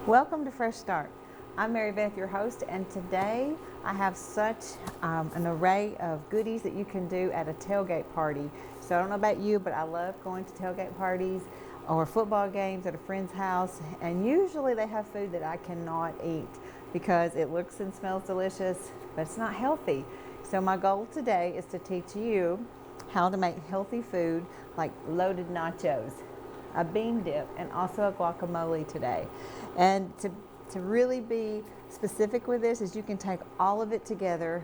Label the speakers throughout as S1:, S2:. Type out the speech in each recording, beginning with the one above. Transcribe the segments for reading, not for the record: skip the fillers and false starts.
S1: Welcome to Fresh Start. I'm Mary Beth, your host, and today I have such an array of goodies that you can do at a tailgate party. So I don't know about you, but I love going to tailgate parties or football games at a friend's house, and usually they have food that I cannot eat because it looks and smells delicious, but it's not healthy. So my goal today is to teach you how to make healthy food like loaded nachos, a bean dip, and also a guacamole today. And to really be specific with this is you can take all of it together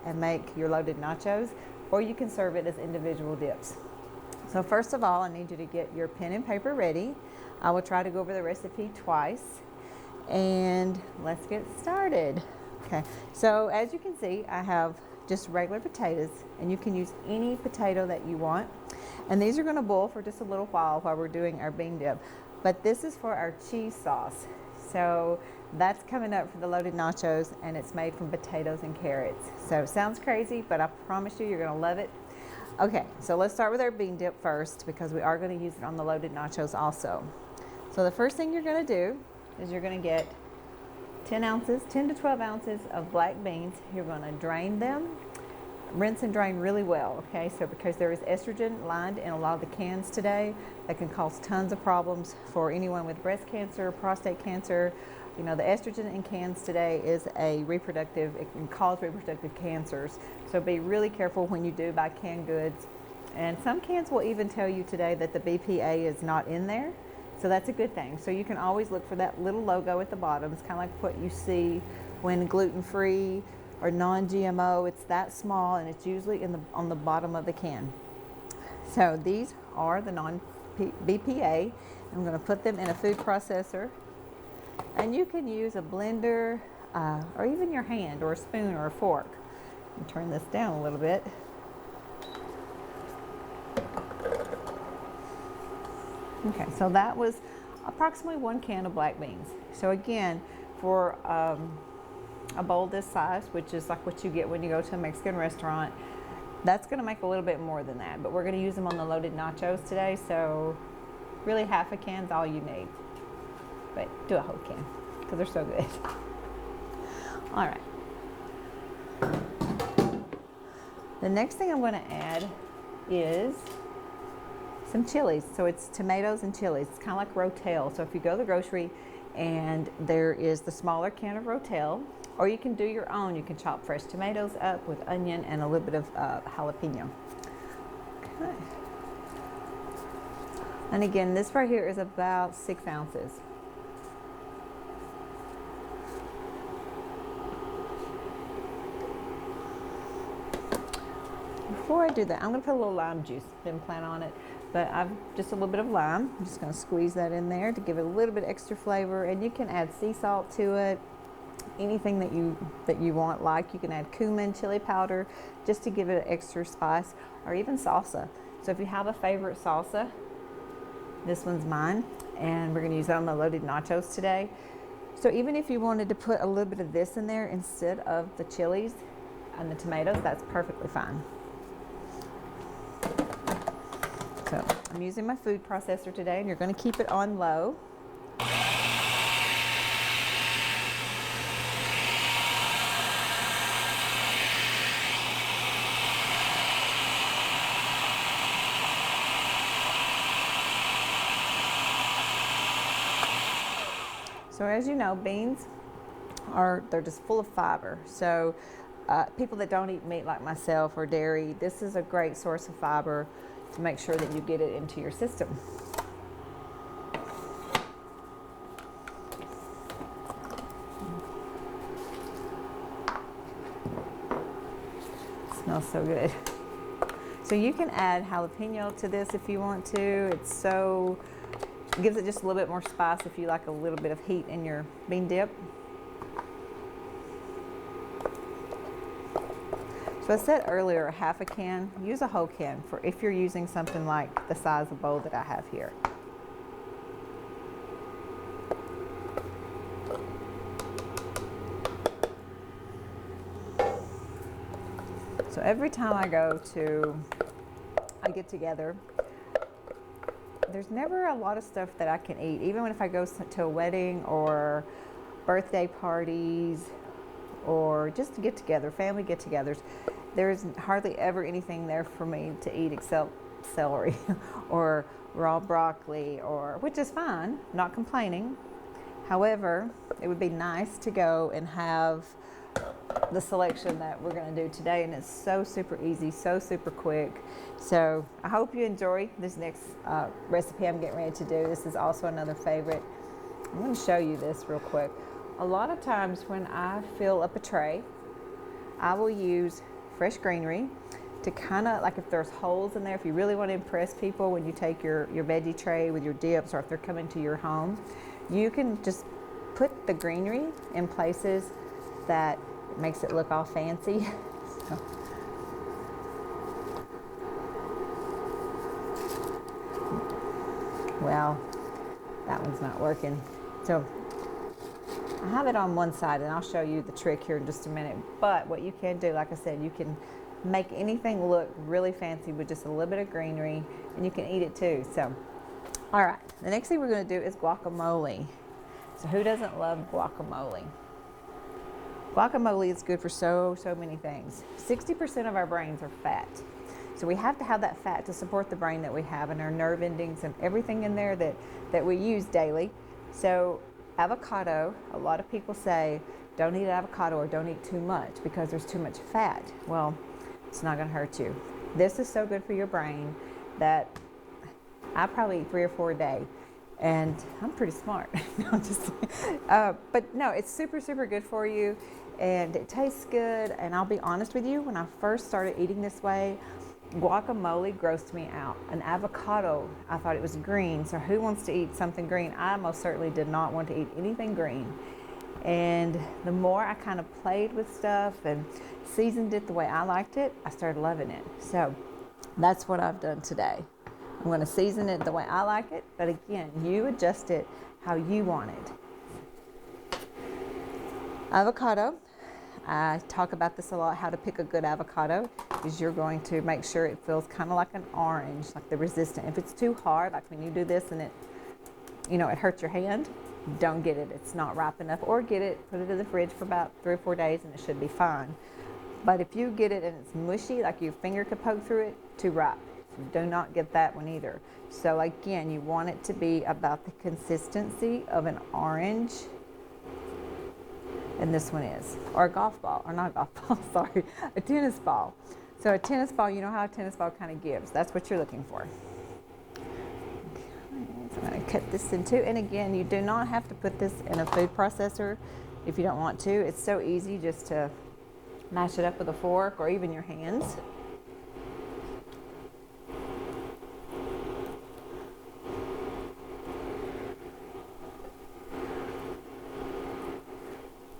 S1: and make your loaded nachos, or you can serve it as individual dips. So first of all, I need you to get your pen and paper ready. I will try to go over the recipe twice, and let's get started. Okay, so as you can see, I have just regular potatoes, and you can use any potato that you want. And these are going to boil for just a little while we're doing our bean dip. But this is for our cheese sauce. So that's coming up for the loaded nachos, and it's made from potatoes and carrots. So it sounds crazy, but I promise you, you're going to love it. Okay, so let's start with our bean dip first because we are going to use it on the loaded nachos also. So the first thing you're going to do is you're going to get 10 to 12 ounces of black beans. You're going to drain them, rinse and drain really well, okay? So because there is estrogen lined in a lot of the cans today, that can cause tons of problems for anyone with breast cancer, prostate cancer. You know, the estrogen in cans today is it can cause reproductive cancers. So be really careful when you do buy canned goods. And some cans will even tell you today that the BPA is not in there. So that's a good thing. So you can always look for that little logo at the bottom. It's kind of like what you see when gluten-free or non-GMO. It's that small, and it's usually on the bottom of the can. So these are the non-BPA. I'm going to put them in a food processor, and you can use a blender or even your hand or a spoon or a fork. Let me turn this down a little bit. Okay, so that was approximately 1 can of black beans. So again, for a bowl this size, which is like what you get when you go to a Mexican restaurant, that's going to make a little bit more than that. But we're going to use them on the loaded nachos today, so really half a can's all you need. But do a whole can because they're so good. All right. The next thing I'm going to add is some chilies. So it's tomatoes and chilies. It's kind of like Rotel. So if you go to the grocery and there is the smaller can of Rotel, or you can do your own. You can chop fresh tomatoes up with onion and a little bit of jalapeno. Okay. And again, this right here is about 6 ounces. Before I do that, I'm going to put a little lime juice. Didn't plan on it, but I've just a little bit of lime. I'm just going to squeeze that in there to give it a little bit extra flavor, and you can add sea salt to it. Anything that you want, like you can add cumin, chili powder, just to give it an extra spice, or even salsa. So if you have a favorite salsa, this one's mine, and we're going to use that on the loaded nachos today. So even if you wanted to put a little bit of this in there instead of the chilies and the tomatoes, that's perfectly fine. So I'm using my food processor today, and you're going to keep it on low. So as you know, beans they're just full of fiber. So people that don't eat meat like myself or dairy, this is a great source of fiber to make sure that you get it into your system. It smells so good. So you can add jalapeno to this if you want to. It gives it just a little bit more spice if you like a little bit of heat in your bean dip. So I said earlier, half a can, use a whole can for if you're using something like the size of bowl that I have here. So every time I get together, there's never a lot of stuff that I can eat, even if I go to a wedding or birthday parties or just get together, family get togethers. There's hardly ever anything there for me to eat except celery or raw broccoli, or which is fine, not complaining. However, it would be nice to go and have the selection that we're going to do today, and it's so super easy, so super quick. So I hope you enjoy this next recipe I'm getting ready to do. This is also another favorite. I'm going to show you this real quick. A lot of times when I fill up a tray, I will use fresh greenery to kind of, like if there's holes in there, if you really want to impress people when you take your veggie tray with your dips, or if they're coming to your home, you can just put the greenery in places that makes it look all fancy. So. Well, that one's not working. So I have it on one side, and I'll show you the trick here in just a minute. But what you can do, like I said, you can make anything look really fancy with just a little bit of greenery, and you can eat it too. So, all right, the next thing we're going to do is guacamole. So who doesn't love guacamole? Guacamole is good for so many things. 60% of our brains are fat. So we have to have that fat to support the brain that we have, and our nerve endings and everything in there that we use daily. So avocado, a lot of people say don't eat avocado or don't eat too much because there's too much fat. Well, it's not going to hurt you. This is so good for your brain that I probably eat 3 or 4 a day, and I'm pretty smart. But no, it's super good for you, and it tastes good. And I'll be honest with you, when I first started eating this way, guacamole grossed me out. An avocado, I thought it was green, so who wants to eat something green? I most certainly did not want to eat anything green. And the more I kind of played with stuff and seasoned it the way I liked it, I started loving it. So that's what I've done today. I'm going to season it the way I like it, but again, you adjust it how you want it. Avocado. I talk about this a lot, how to pick a good avocado, is you're going to make sure it feels kind of like an orange, like the resistant. If it's too hard, like when you do this and it hurts your hand, don't get it. It's not ripe enough. Or get it, put it in the fridge for about 3 or 4 days, and it should be fine. But if you get it and it's mushy, like your finger could poke through it, too ripe. So do not get that one either. So again, you want it to be about the consistency of an orange. And this one is, or a golf ball, or not a golf ball, sorry, a tennis ball. So a tennis ball, you know how a tennis ball kind of gives. That's what you're looking for. Okay, so I'm going to cut this in two. And again, you do not have to put this in a food processor if you don't want to. It's so easy just to mash it up with a fork or even your hands.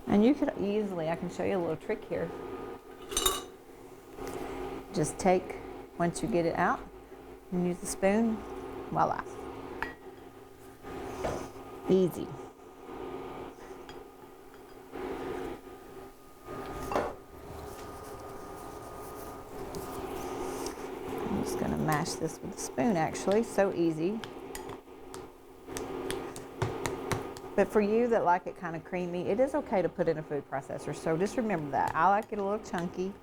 S1: And you could easily, I can show you a little trick here. Just take, once you get it out, and use the spoon, voila. Easy. I'm just going to mash this with a spoon actually, so easy. But for you that like it kind of creamy, it is okay to put in a food processor. So just remember that. I like it a little chunky.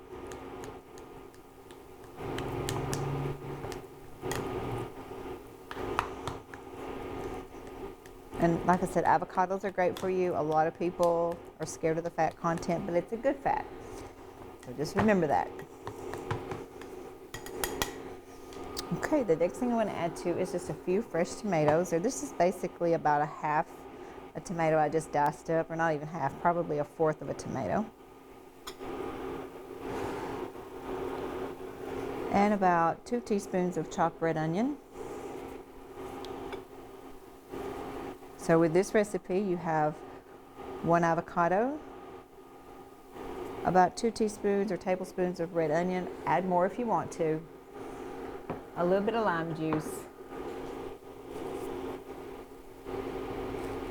S1: And like I said, avocados are great for you. A lot of people are scared of the fat content, but it's a good fat. So just remember that. Okay, the next thing I want to add to is just a few fresh tomatoes. So this is basically about a half a tomato I just diced up, or not even half, probably a fourth of a tomato. And about 2 teaspoons of chopped red onion. So with this recipe, you have 1 avocado, about 2 teaspoons or tablespoons of red onion. Add more if you want to. A little bit of lime juice.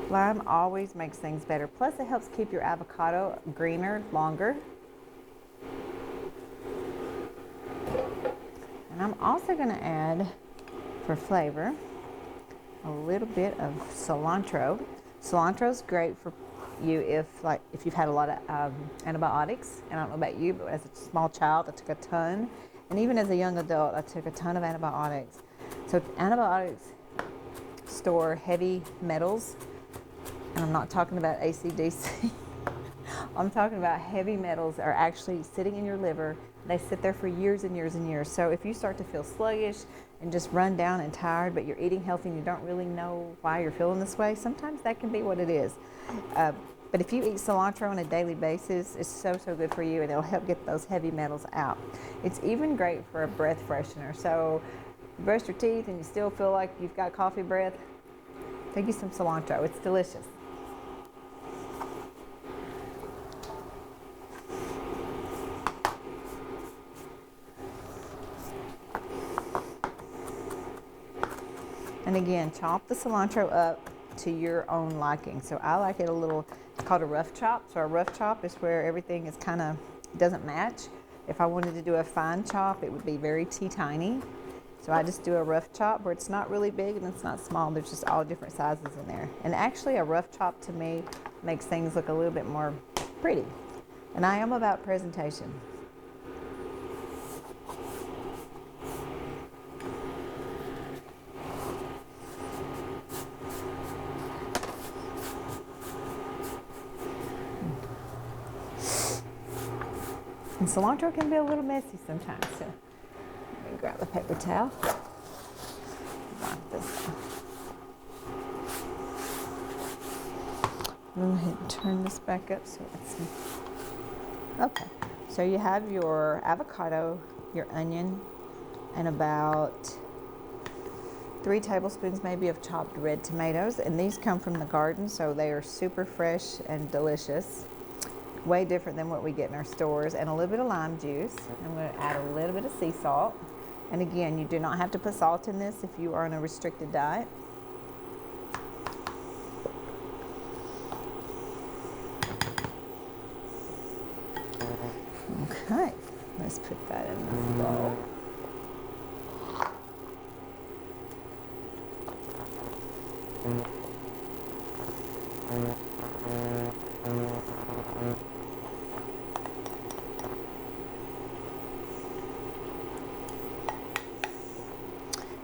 S1: Lime always makes things better. Plus, it helps keep your avocado greener longer. And I'm also going to add, for flavor, a little bit of cilantro. Cilantro is great for you if you've had a lot of antibiotics. And I don't know about you, but as a small child, I took a ton, and even as a young adult, I took a ton of antibiotics. So antibiotics store heavy metals, and I'm not talking about ACDC. I'm talking about heavy metals are actually sitting in your liver. They sit there for years and years and years. So if you start to feel sluggish and just run down and tired, but you're eating healthy and you don't really know why you're feeling this way, sometimes that can be what it is. But if you eat cilantro on a daily basis, it's so good for you, and it'll help get those heavy metals out. It's even great for a breath freshener. So you brush your teeth and you still feel like you've got coffee breath, take you some cilantro. It's delicious. And again, chop the cilantro up to your own liking. So I like it a little, it's called a rough chop. So a rough chop is where everything is kind of, doesn't match. If I wanted to do a fine chop, it would be very tiny. So I just do a rough chop where it's not really big and it's not small. There's just all different sizes in there. And actually a rough chop to me makes things look a little bit more pretty. And I am about presentation. And cilantro can be a little messy sometimes, so let me grab a paper towel. Wipe this off. Go ahead and turn this back up so it's okay. So you have your avocado, your onion, and about 3 tablespoons maybe of chopped red tomatoes, and these come from the garden, so they are super fresh and delicious. Way different than what we get in our stores, and a little bit of lime juice. I'm going to add a little bit of sea salt. And again, you do not have to put salt in this if you are on a restricted diet. Okay, let's put that in this bowl.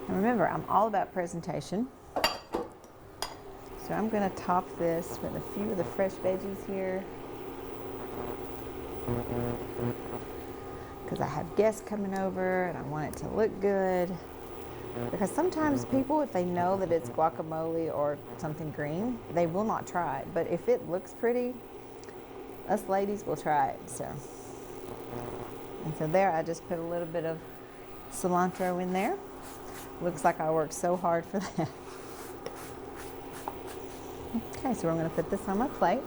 S1: And remember, I'm all about presentation. So I'm going to top this with a few of the fresh veggies here, because I have guests coming over and I want it to look good. Because sometimes people, if they know that it's guacamole or something green, they will not try it. But if it looks pretty, us ladies will try it. And so there, I just put a little bit of cilantro in there. Looks like I worked so hard for that. Okay, so we're going to put this on my plate.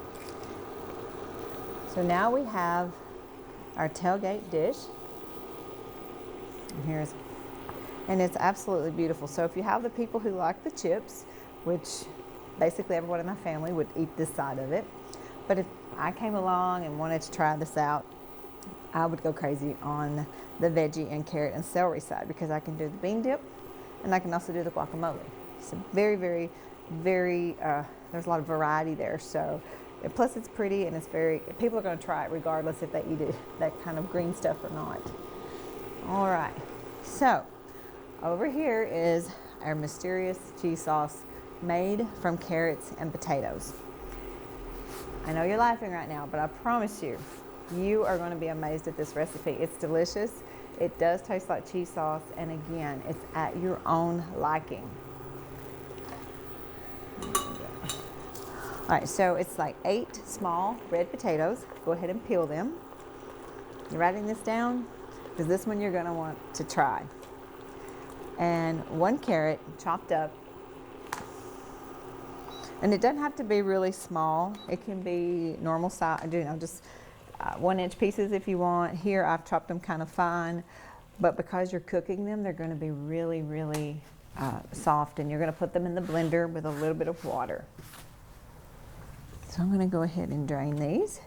S1: So now we have our tailgate dish. And it's absolutely beautiful. So if you have the people who like the chips, which basically everyone in my family would eat this side of it. But if I came along and wanted to try this out, I would go crazy on the veggie and carrot and celery side, because I can do the bean dip and I can also do the guacamole. So very, there's a lot of variety there. So plus it's pretty, and people are going to try it regardless if they eat it, that kind of green stuff or not. All right, so over here is our mysterious cheese sauce made from carrots and potatoes. I know you're laughing right now, but I promise you, you are going to be amazed at this recipe. It's delicious. It does taste like cheese sauce, and again, it's at your own liking. All right, so it's like 8 small red potatoes. Go ahead and peel them. You're writing this down because this one you're going to want to try. And 1 carrot chopped up. And it doesn't have to be really small. It can be normal size, just 1-inch pieces if you want. Here I've chopped them kind of fine, but because you're cooking them, they're going to be really soft, and you're going to put them in the blender with a little bit of water. So I'm going to go ahead and drain these.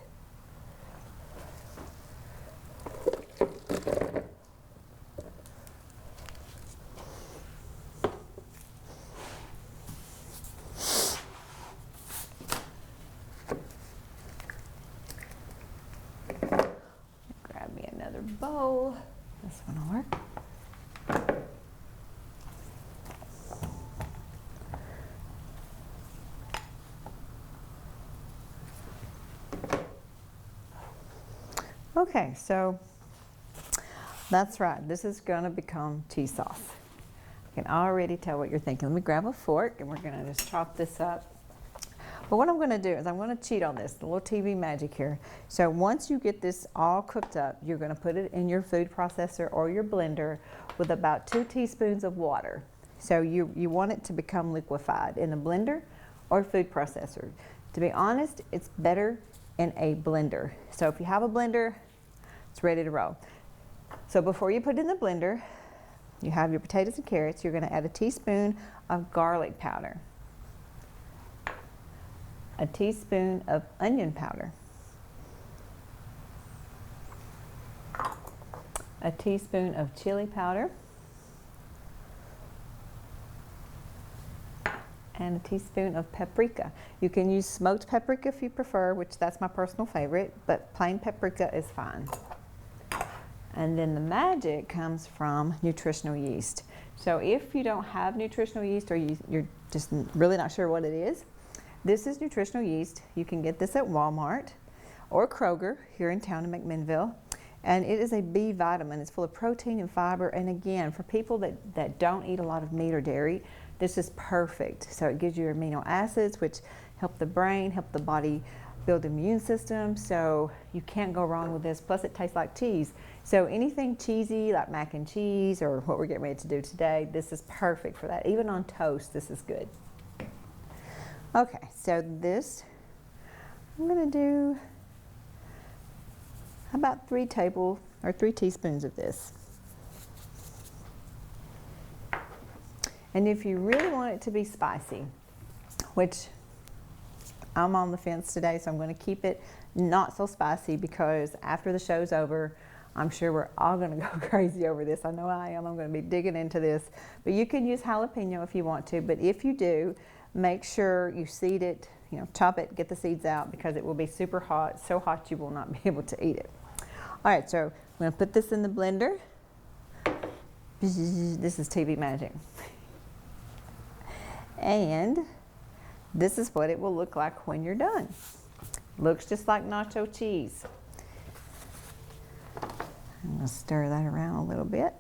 S1: bowl. This one will work. Okay, so that's right. This is going to become cheese sauce. I can already tell what you're thinking. Let me grab a fork and we're going to just chop this up. But what I'm going to do is I'm going to cheat on this, a little TV magic here. So once you get this all cooked up, you're going to put it in your food processor or your blender with about 2 teaspoons of water. So you want it to become liquefied in a blender or food processor. To be honest, it's better in a blender. So if you have a blender, it's ready to roll. So before you put it in the blender, you have your potatoes and carrots. You're going to add a teaspoon of garlic powder, a teaspoon of onion powder, a teaspoon of chili powder, and a teaspoon of paprika. You can use smoked paprika if you prefer, which that's my personal favorite, but plain paprika is fine. And then the magic comes from nutritional yeast. So if you don't have nutritional yeast or you're just really not sure what it is, this is nutritional yeast. You can get this at Walmart or Kroger here in town in McMinnville. And it is a B vitamin. It's full of protein and fiber. And again, for people that don't eat a lot of meat or dairy, this is perfect. So it gives you amino acids, which help the brain, help the body build the immune system. So you can't go wrong with this. Plus it tastes like cheese. So anything cheesy like mac and cheese or what we're getting ready to do today, this is perfect for that. Even on toast, this is good. Okay, so this, I'm gonna do about 3 teaspoons of this. And if you really want it to be spicy, which I'm on the fence today, so I'm going to keep it not so spicy because after the show's over, I'm sure we're all going to go crazy over this. I know I am. I'm going to be digging into this. But you can use jalapeno if you want to. But if you do, make sure you seed it, chop it, get the seeds out because it will be super hot, so hot you will not be able to eat it. All right, so I'm going to put this in the blender. This is TV magic. And this is what it will look like when you're done. Looks just like nacho cheese. I'm going to stir that around a little bit.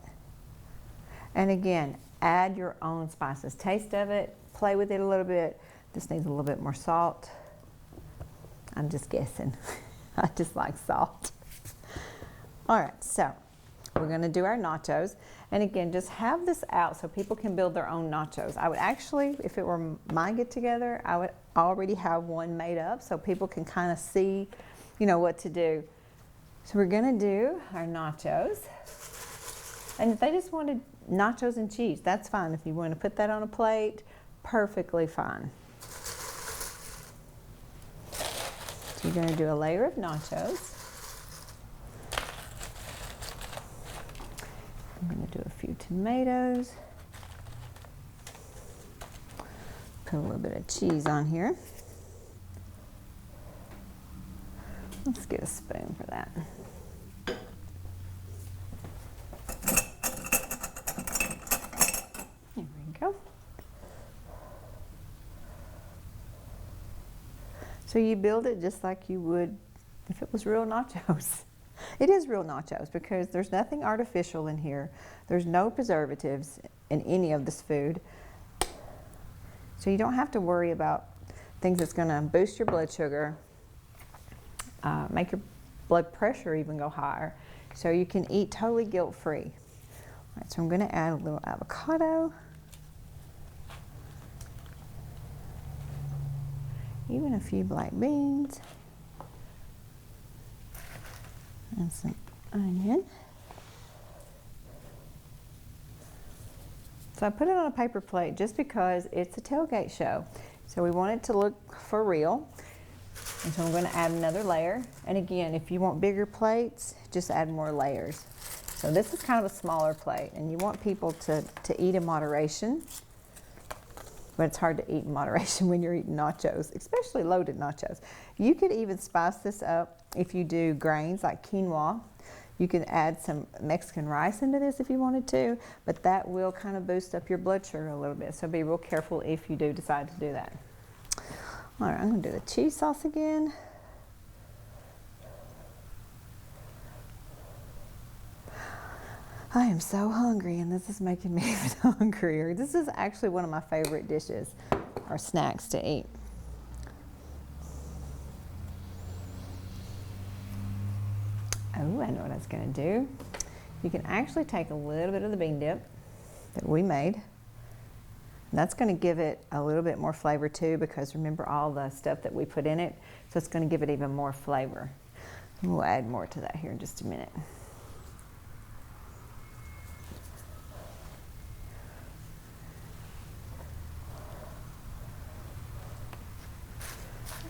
S1: And again, add your own spices. Taste of it, play with it a little bit. This needs a little bit more salt. I'm just guessing. I just like salt. All right, so we're going to do our nachos. And again, just have this out so people can build their own nachos. I would actually, if it were my get together, I would already have one made up so people can kind of see, what to do. So we're going to do our nachos. And if they just wanted nachos and cheese, that's fine. If you want to put that on a plate, perfectly fine. So you're going to do a layer of nachos. I'm going to do a few tomatoes. Put a little bit of cheese on here. Let's get a spoon for that. There we go. So you build it just like you would if it was real nachos. It is real nachos because there's nothing artificial in here. There's no preservatives in any of this food. So you don't have to worry about things that's going to boost your blood sugar, make your blood pressure even go higher. So you can eat totally guilt-free. All right, so I'm going to add a little avocado. Even a few black beans. And some onion. So I put it on a paper plate just because it's a tailgate show. So we want it to look for real. And so I'm going to add another layer. And again, if you want bigger plates, just add more layers. So this is kind of a smaller plate, and you want people to eat in moderation. But it's hard to eat in moderation when you're eating nachos, especially loaded nachos. You could even spice this up if you do grains like quinoa. You can add some Mexican rice into this if you wanted to, but that will kind of boost up your blood sugar a little bit. So be real careful if you do decide to do that. All right, I'm gonna do the cheese sauce again. I am so hungry, and this is making me even hungrier. This is actually one of my favorite dishes or snacks to eat. Oh, I know what I was gonna do. You can actually take a little bit of the bean dip that we made. And that's gonna give it a little bit more flavor too, because remember all the stuff that we put in it, so it's gonna give it even more flavor. And we'll add more to that here in just a minute.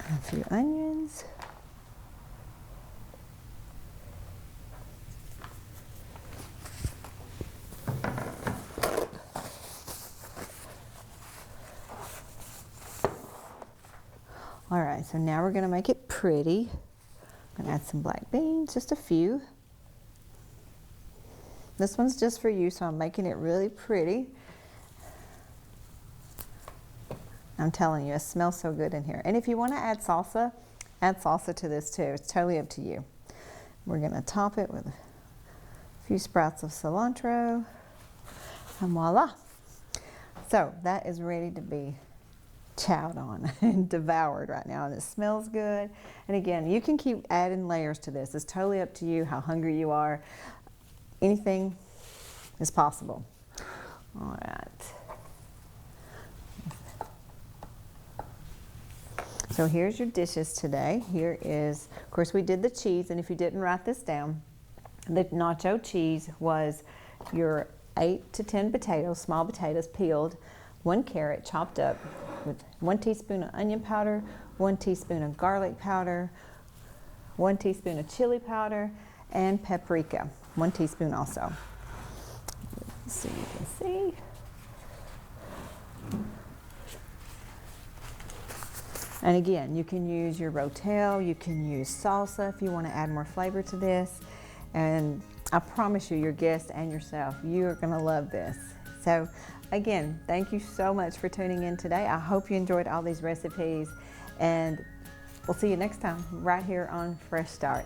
S1: A few onions. All right, so now we're gonna make it pretty. I'm gonna add some black beans, just a few. This one's just for you, so I'm making it really pretty. I'm telling you, it smells so good in here. And if you want to add salsa to this too. It's totally up to you. We're going to top it with a few sprouts of cilantro, and voila. So that is ready to be chowed on and devoured right now, and it smells good. And again, you can keep adding layers to this. It's totally up to you how hungry you are. Anything is possible. All right. So here's your dishes today. Here is, of course, we did the cheese, and if you didn't write this down, the nacho cheese was your 8 to 10 potatoes, small potatoes peeled, 1 carrot chopped up with 1 teaspoon of onion powder, 1 teaspoon of garlic powder, 1 teaspoon of chili powder, and paprika, 1 teaspoon also. So you can see. And again, you can use your rotel, you can use salsa if you want to add more flavor to this. And I promise you, your guests and yourself, you are going to love this. So again, thank you so much for tuning in today. I hope you enjoyed all these recipes, and we'll see you next time right here on Fresh Start.